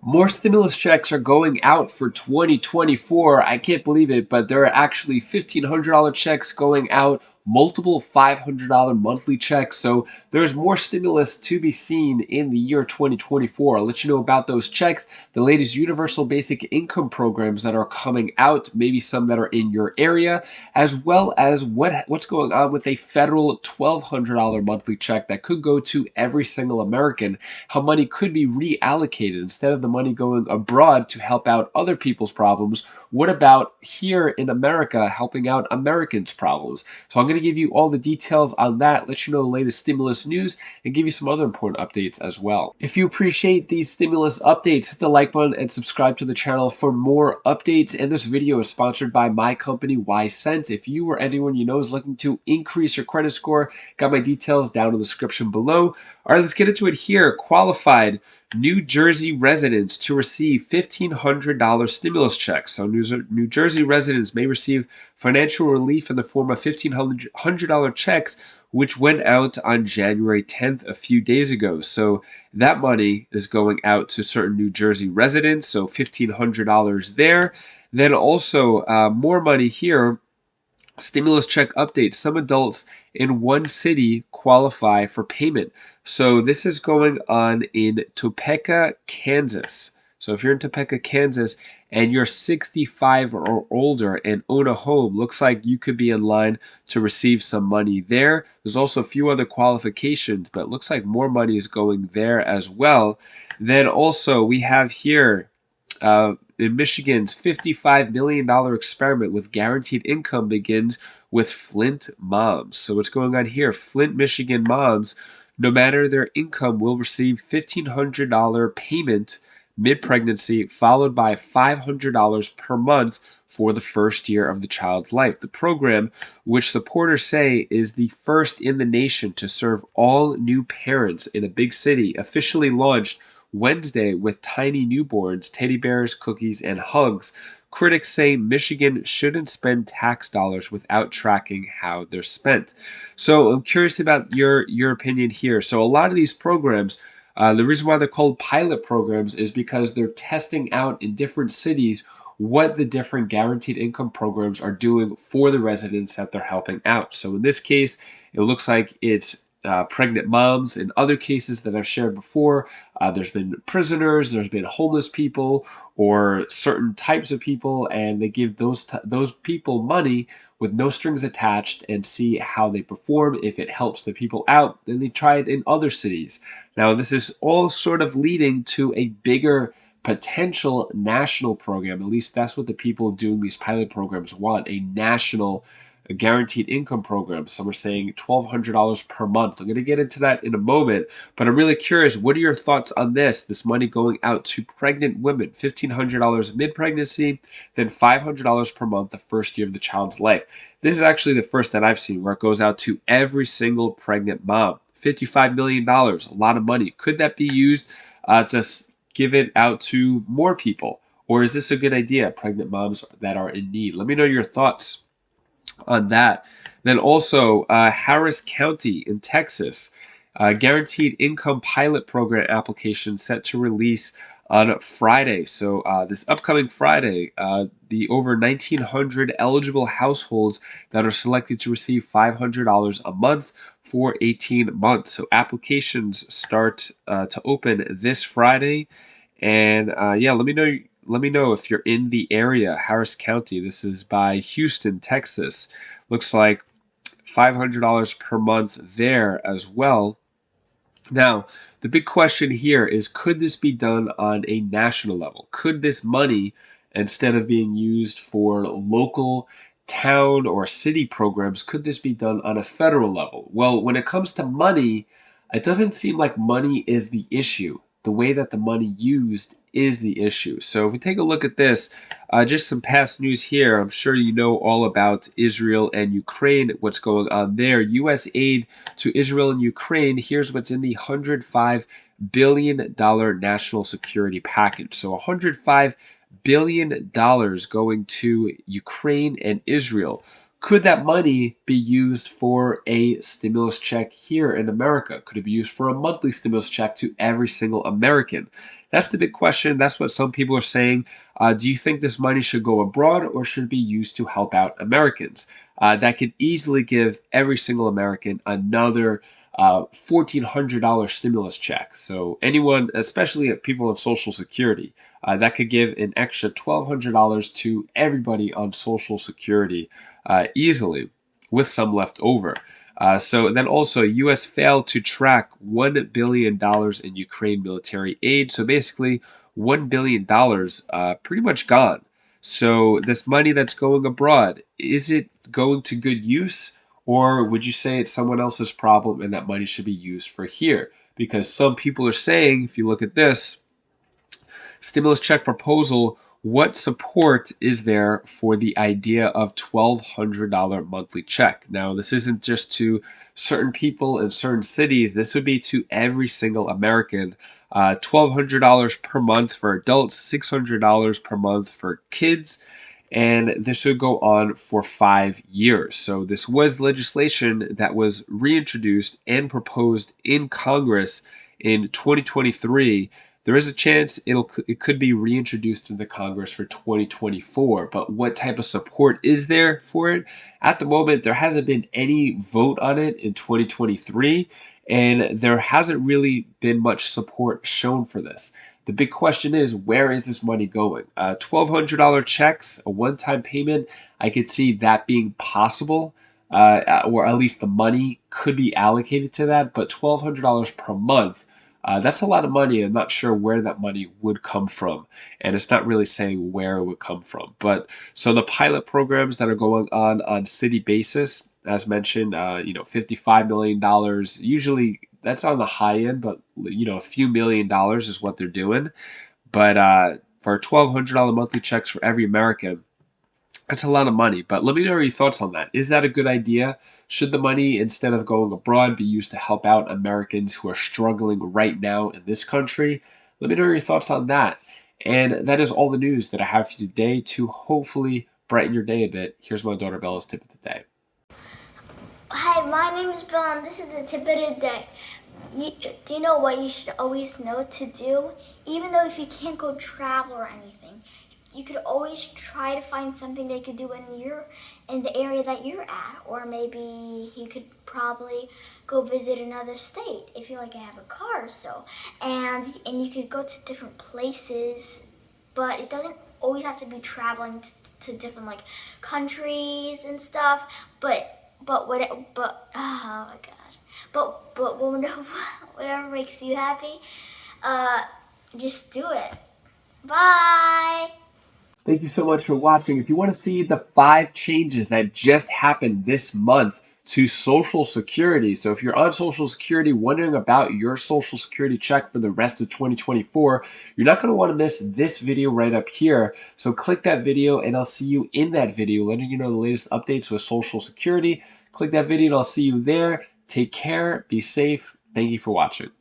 More stimulus checks are going out for 2024. I can't believe it, but there are actually $1,500 checks going out, multiple $500 monthly checks. So there's more stimulus to be seen in the year 2024. I'll let you know about those checks, the latest universal basic income programs that are coming out, maybe some that are in your area, as well as what's going on with a federal $1,200 monthly check that could go to every single American, how money could be reallocated instead of the money going abroad to help out other people's problems. What about here in America helping out Americans' problems? So I'm going to give you all the details on that, let you know the latest stimulus news, and give you some other important updates as well. If you appreciate these stimulus updates, hit the like button and subscribe to the channel for more updates. And this video is sponsored by my company, YCent. If you or anyone you know is looking to increase your credit score, got my details down in the description below. All right, let's get into it here. Qualified New Jersey residents to receive $1,500 stimulus checks. So New Jersey residents may receive financial relief in the form of $1,500 checks, which went out on January 10th, a few days ago. So that money is going out to certain New Jersey residents, so $1,500 there. Then also more money here. Stimulus check update. Some adults in one city qualify for payment. So this is going on in Topeka, Kansas. So if you're in Topeka, Kansas, and you're 65 or older and own a home, looks like you could be in line to receive some money there. There's also a few other qualifications, but it looks like more money is going there as well. Then also we have here in Michigan's $55 million experiment with guaranteed income begins with Flint moms. So what's going on here? Flint, Michigan moms, no matter their income, will receive $1,500 payment mid-pregnancy, followed by $500 per month for the first year of the child's life. The program, which supporters say is the first in the nation to serve all new parents in a big city, officially launched Wednesday with tiny newborns, teddy bears, cookies, and hugs. Critics say Michigan shouldn't spend tax dollars without tracking how they're spent. So I'm curious about your opinion here. So a lot of these programs, the reason why they're called pilot programs is because they're testing out in different cities what the different guaranteed income programs are doing for the residents that they're helping out. So in this case, it looks like it's pregnant moms. In other cases that I've shared before, there's been prisoners, there's been homeless people, or certain types of people, and they give those people money with no strings attached and see how they perform. If it helps the people out, then they try it in other cities. Now, this is all sort of leading to a bigger potential national program. At least that's what the people doing these pilot programs want, a national guaranteed income program. Some are saying $1,200 per month. I'm going to get into that in a moment, but I'm really curious, what are your thoughts on this money going out to pregnant women? $1,500 mid-pregnancy, then $500 per month the first year of the child's life. This is actually the first that I've seen where it goes out to every single pregnant mom. $55 million, a lot of money. Could that be used to give it out to more people? Or is this a good idea, pregnant moms that are in need? Let me know your thoughts on that. Then also Harris County in Texas, guaranteed income pilot program application set to release on Friday. So this upcoming Friday, the over 1,900 eligible households that are selected to receive $500 a month for 18 months. So applications start to open this Friday. And yeah, let me know if you're in the area. Harris County. This is by Houston, Texas. Looks like $500 per month there as well. Now, the big question here is, could this be done on a national level? Could this money, instead of being used for local town or city programs, could this be done on a federal level? Well, when it comes to money, it doesn't seem like money is the issue. The way that the money used is the issue. So if we take a look at this, just some past news here. I'm sure you know all about Israel and Ukraine, what's going on there. U.S. aid to Israel and Ukraine. Here's what's in the $105 billion national security package. So $105 billion going to Ukraine and Israel. Could that money be used for a stimulus check here in America? Could it be used for a monthly stimulus check to every single American? that's the big question. That's what some people are saying. Do you think this money should go abroad or should it be used to help out Americans? That could easily give every single American another $1,400 stimulus check. So anyone, especially people on Social Security, that could give an extra $1,200 to everybody on Social Security easily, with some left over. So then also, U.S. failed to track $1 billion in Ukraine military aid. So basically, $1 billion pretty much gone. So this money that's going abroad, is it going to good use? Or would you say it's someone else's problem and that money should be used for here? Because some people are saying, if you look at this, stimulus check proposal, what support is there for the idea of $1,200 monthly check? Now, this isn't just to certain people in certain cities. This would be to every single American. $1,200 per month for adults, $600 per month for kids, and this would go on for 5 years. So this was legislation that was reintroduced and proposed in Congress in 2023. There is a chance it could be reintroduced into Congress for 2024, but what type of support is there for it? At the moment, there hasn't been any vote on it in 2023, and there hasn't really been much support shown for this. The big question is, where is this money going? $1,200 checks, a one-time payment, I could see that being possible, or at least the money could be allocated to that, but $1,200 per month, that's a lot of money. I'm not sure where that money would come from, and it's not really saying where it would come from. But so the pilot programs that are going on city basis, as mentioned, $55 million. Usually that's on the high end, but a few $1,000,000 is what they're doing. But for $1,200 monthly checks for every American, that's a lot of money. But let me know your thoughts on that. Is that a good idea? Should the money, instead of going abroad, be used to help out Americans who are struggling right now in this country? Let me know your thoughts on that. And that is all the news that I have for you today to hopefully brighten your day a bit. Here's my daughter Bella's tip of the day. Hi, my name is Bill, and this is the tip of the day. Do you know what you should always know to do? Even though if you can't go travel or anything, you could always try to find something they could do in the area that you're at, or maybe you could probably go visit another state if you have a car or so, and you could go to different places, but it doesn't always have to be traveling to different countries and stuff, but oh my god, but whatever makes you happy, just do it. Bye. Thank you so much for watching. If you want to see the 5 changes that just happened this month to Social Security, so if you're on Social Security wondering about your Social Security check for the rest of 2024, you're not going to want to miss this video right up here. So click that video and I'll see you in that video, letting you know the latest updates with Social Security. Click that video and I'll see you there. Take care, be safe. Thank you for watching.